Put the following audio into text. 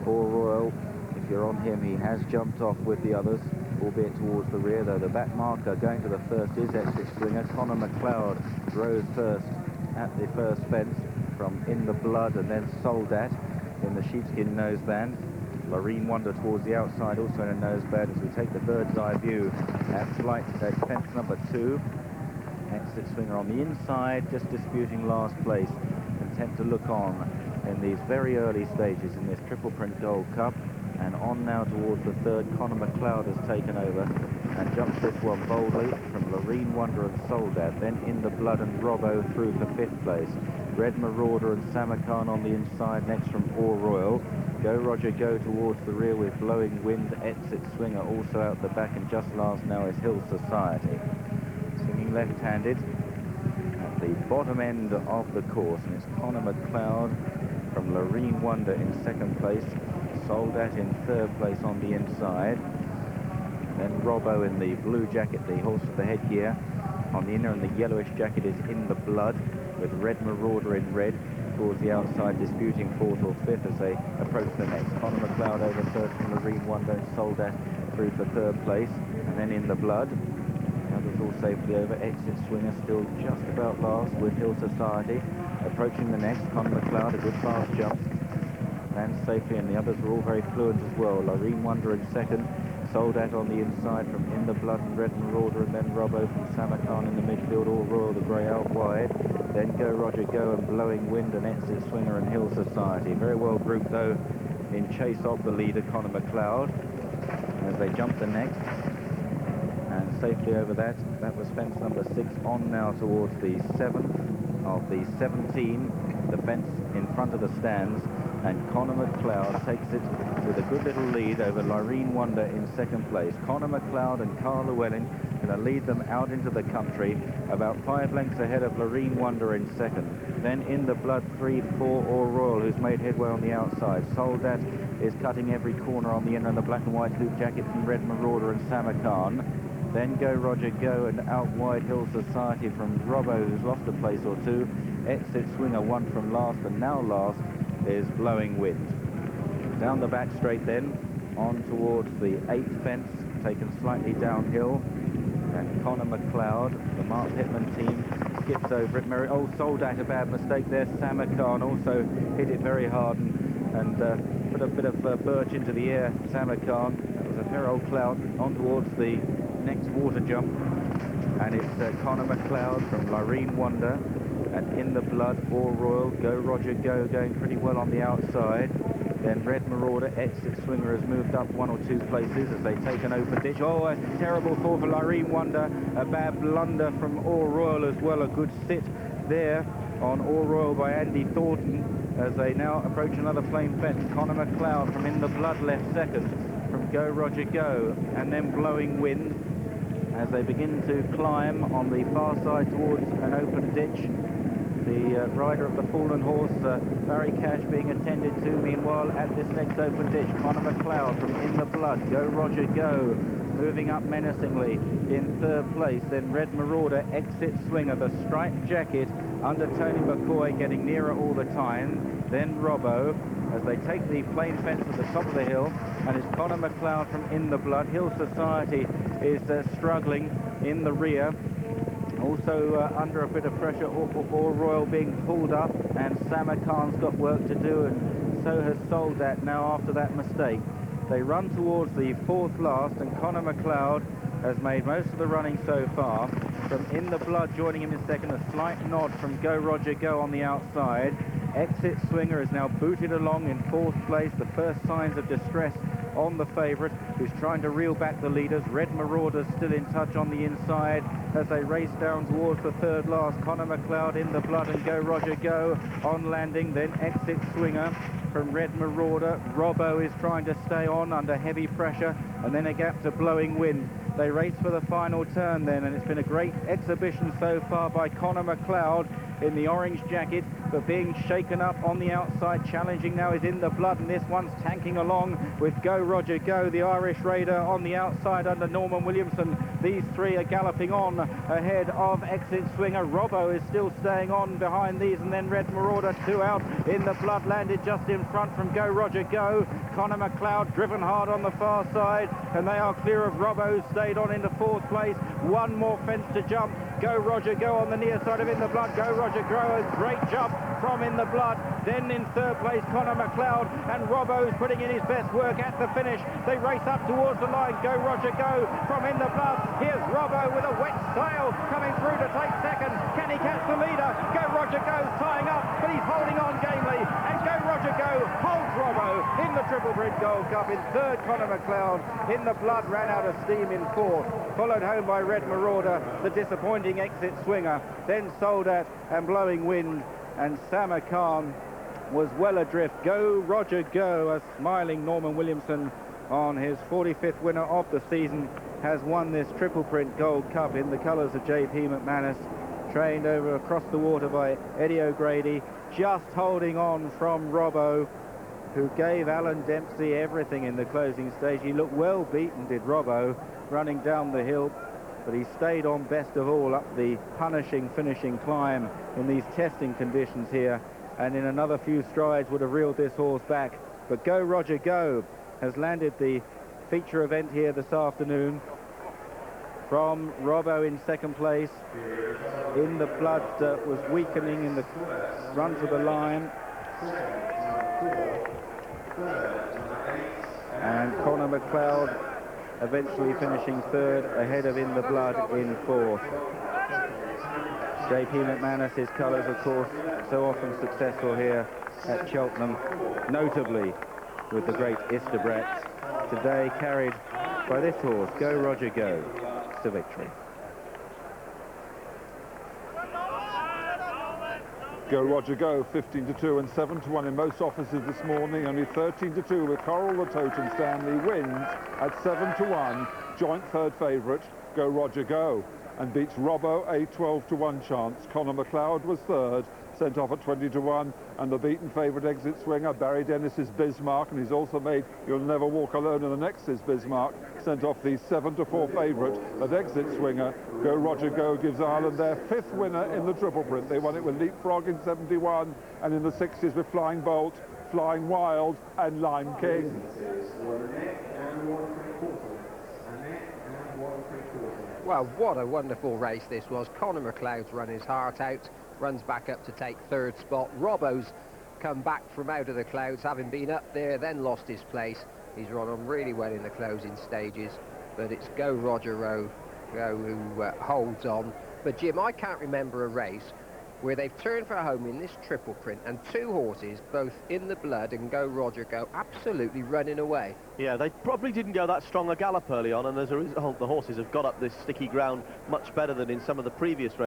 All Royal, if you're on him, he has jumped off with the others, albeit towards the rear, though the back marker going to the first is Exit Swinger. Conor Macleod rode first at the first fence from In the Blood, and then Soldat in the sheepskin noseband. Loreen Wonder towards the outside, also in a noseband, as we take the bird's eye view at fence number 2. Exit Swinger on the inside, just disputing last place, content to look on in these very early stages in this Tripleprint Gold Cup. And on now towards the third, Conor Macleod has taken over and jumps this one boldly from Loreen Wonder and Soldat. Then In the Blood and Robbo through for 5th place. Red Marauder and Samarkand on the inside, next from All Royal. Go Roger Go towards the rear with Blowing Wind. Exit Swinger also out the back, and just last now is Hill Society. Swinging left-handed at the bottom end of the course, and it's Conor Macleod from Loreen Wonder in 2nd place. Soldat in 3rd place on the inside. Then Robbo in the blue jacket, the horse with the headgear. On the inner, and the yellowish jacket is In the Blood, with Red Marauder in red towards the outside, disputing 4th or 5th as they approach the next. Conor Macleod over 3rd from Loreen Wonder, and Soldat through for 3rd place. And then In the Blood. The others all safely over. Exit Swinger still just about last with Hill Society. Approaching the next, Conor Macleod, a good fast jump. Lands safely, and the others are all very fluent as well. Loreen Wonder in 2nd. Soldat on the inside from In the Blood and Red Marauder, and then Robbo from Samarkand in the midfield. All Royal, the grey out wide. Then Go Roger Go and Blowing Wind and Exit Swinger and Hill Society. Very well grouped though in chase of the leader, Conor Macleod, as they jump the next. And safely over that. That was fence number 6. On now towards the 7th of the 17. The fence in front of the stands. And Conor Macleod takes it with a good little lead over Loreen Wonder in 2nd place. Conor Macleod and Carl Llewellyn going to lead them out into the country, about 5 lengths ahead of Loreen Wonder in 2nd. Then In the Blood 3, 4, All Royal, who's made headway on the outside. Soldat is cutting every corner on the inner, and the black and white hoop jacket from Red Marauder and Samarkand. Then Go Roger Go and out wide Hill Society from Robbo, who's lost a place or 2. Exit Swinger 1 from last, and now last is Blowing Wind. Down the back straight then, on towards the 8th fence, taken slightly downhill, and Conor Macleod, the Mark Pittman team, skips over it. Oh, Soldat, a bad mistake there. Samarkand also hit it very hard and put a bit of birch into the air. Samarkand, that was a fair old clout. On towards the next water jump, and it's Conor Macleod from Loreen Wonder. And In the Blood, All Royal, Go Roger Go going pretty well on the outside. Then Red Marauder, Exit Swinger has moved up 1 or 2 places as they take an open ditch. Oh, a terrible fall for Loreen Wonder. A bad blunder from All Royal as well. A good sit there on All Royal by Andy Thornton as they now approach another plain fence. Conor Macleod from In the Blood left 2nd from Go Roger Go, and then Blowing Wind as they begin to climb on the far side towards an open ditch. The rider of the fallen horse, Barry Cash, being attended to. Meanwhile, at this next open ditch, Conor Macleod from In the Blood, Go Roger Go, moving up menacingly in 3rd place. Then Red Marauder, Exit Swinger, the striped jacket under Tony McCoy, getting nearer all the time. Then Robbo, as they take the plain fence at the top of the hill, and it's Conor Macleod from In the Blood. Hill Society is struggling in the rear. Also under a bit of pressure, All Royal being pulled up, and Samarkand's got work to do, and so has Soldat now after that mistake. They run towards the 4th last, and Conor Macleod has made most of the running so far. From In the Blood joining him in 2nd, a slight nod from Go Roger Go on the outside. Exit Swinger is now booted along in 4th place. The first signs of distress on the favourite, who's trying to reel back the leaders. Red Marauder still in touch on the inside as they race down towards the 3rd last. Conor Macleod, In the Blood and Go Roger Go on landing. Then Exit Swinger from Red Marauder. Robbo is trying to stay on under heavy pressure, and then a gap to Blowing Wind. They race for the final turn then, and it's been a great exhibition so far by Conor Macleod, in the orange jacket, but being shaken up on the outside. Challenging now is In the Blood, and this one's tanking along with Go Roger Go, the Irish Raider, on the outside under Norman Williamson. These three are galloping on ahead of Exit Swinger. Robbo is still staying on behind these, and then Red Marauder, two out. In the Blood landed just in front from Go Roger Go. Connor Macleod driven hard on the far side, and they are clear of Robbo, stayed on into fourth place. One more fence to jump. Go Roger Go on the near side of In the Blood. Go Roger Go, a great jump from In the Blood. Then in third place, Connor Macleod, and Robbo's putting in his best work at the finish. They race up towards the line. Go Roger Go from In the Blood. Here's Robbo with a wet sail coming through to take second. Can he catch the leader? Go Roger Go's tying up, but he's holding on gamely. And Go Roger Go holds Robbo in the Tripleprint Gold Cup. In third, Connor Macleod. In the Blood ran out of steam in fourth, followed home by Red Marauder, the disappointing Exit Swinger, then Soldat and Blowing Wind, and Samarkand was well adrift. Go Roger Go, a smiling Norman Williamson on his 45th winner of the season, has won this Tripleprint Gold Cup in the colours of J.P. McManus, trained over across the water by Eddie O'Grady, just holding on from Robbo, who gave Alan Dempsey everything in the closing stage. He looked well beaten, did Robbo, running down the hill, but he stayed on best of all up the punishing finishing climb in these testing conditions here, and in another few strides would have reeled this horse back. But Go Roger Go has landed the feature event here this afternoon from Robbo in second place. In the Blood was weakening in the run to the line, and Connor Macleod eventually finishing third ahead of In the Blood in fourth. J.P. McManus's colours, of course, so often successful here at Cheltenham, notably with the great Istabrats, today carried by this horse, Go Roger Go, to victory. Go Roger Go, 15-2 and 7-1 in most offices this morning. Only 13-2 with Coral the Totem Stanley wins at 7-1. Joint third favourite, Go Roger Go, and beats Robbo, a 12-1 chance. Connor Macleod was third, sent off at 20-1, and the beaten favourite Exit Swinger, Barry Dennis's Bismarck, and he's also made You'll Never Walk Alone in the next is Bismarck, sent off the 7-4 favourite at Exit Swinger. Go Roger Go gives Ireland their fifth winner in the Tripleprint. They won it with Leapfrog in 71, and in the 60s with Flying Bolt, Flying Wild, and Lime King. Well, what a wonderful race this was. Connor Macleod's run his heart out, runs back up to take third spot. Robbo's come back from out of the clouds, having been up there, then lost his place. He's run on really well in the closing stages, but it's Go Roger Go who holds on. But Jim, I can't remember a race where they've turned for home in this Tripleprint and two horses, both In the Blood and Go Roger Go, absolutely running away. Yeah, they probably didn't go that strong a gallop early on, and as a result the horses have got up this sticky ground much better than in some of the previous races.